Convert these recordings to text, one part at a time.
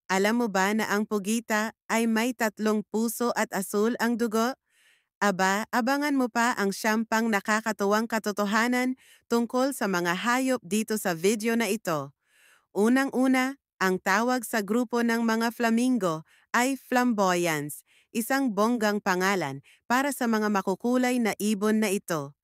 Alam mo ba na ang pugita ay may 3 puso at asul ang dugo? Aba, abangan mo pa ang siyam nakakatuwang katotohanan tungkol sa mga hayop dito sa video na ito. Unang-una, ang tawag sa grupo ng mga flamingo ay flamboyance, isang bonggang pangalan para sa mga makukulay na ibon na ito.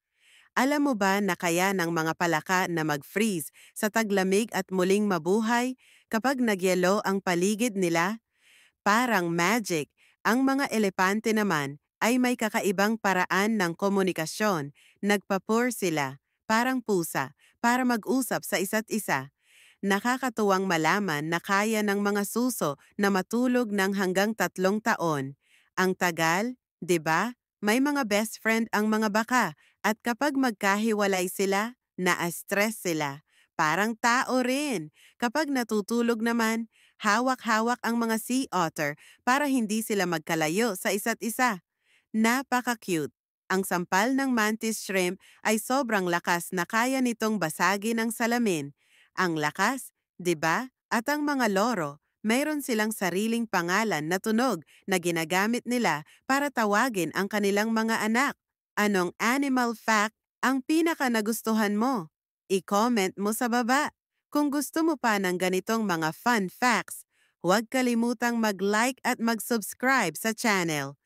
Alam mo ba na kaya ng mga palaka na mag-freeze sa taglamig at muling mabuhay kapag nagyelo ang paligid nila? Parang magic, ang mga elepante naman ay may kakaibang paraan ng komunikasyon. Nagpapur sila, parang pusa, para mag-usap sa isa't isa. Nakakatuwang malaman na kaya ng mga suso na matulog ng hanggang 3 taon. Ang tagal, 'di ba? May mga best friend ang mga baka at kapag magkahiwalay sila, na-stress sila. Parang tao rin. Kapag natutulog naman, hawak-hawak ang mga sea otter para hindi sila magkalayo sa isa't isa. Napaka-cute. Ang sampal ng mantis shrimp ay sobrang lakas na kaya nitong basagin ang salamin. Ang lakas, 'di ba? At ang mga loro, mayroon silang sariling pangalan na tunog na ginagamit nila para tawagin ang kanilang mga anak. Anong animal fact ang pinaka nagustuhan mo? I-comment mo sa baba. Kung gusto mo pa ng ganitong mga fun facts, huwag kalimutang mag-like at mag-subscribe sa channel.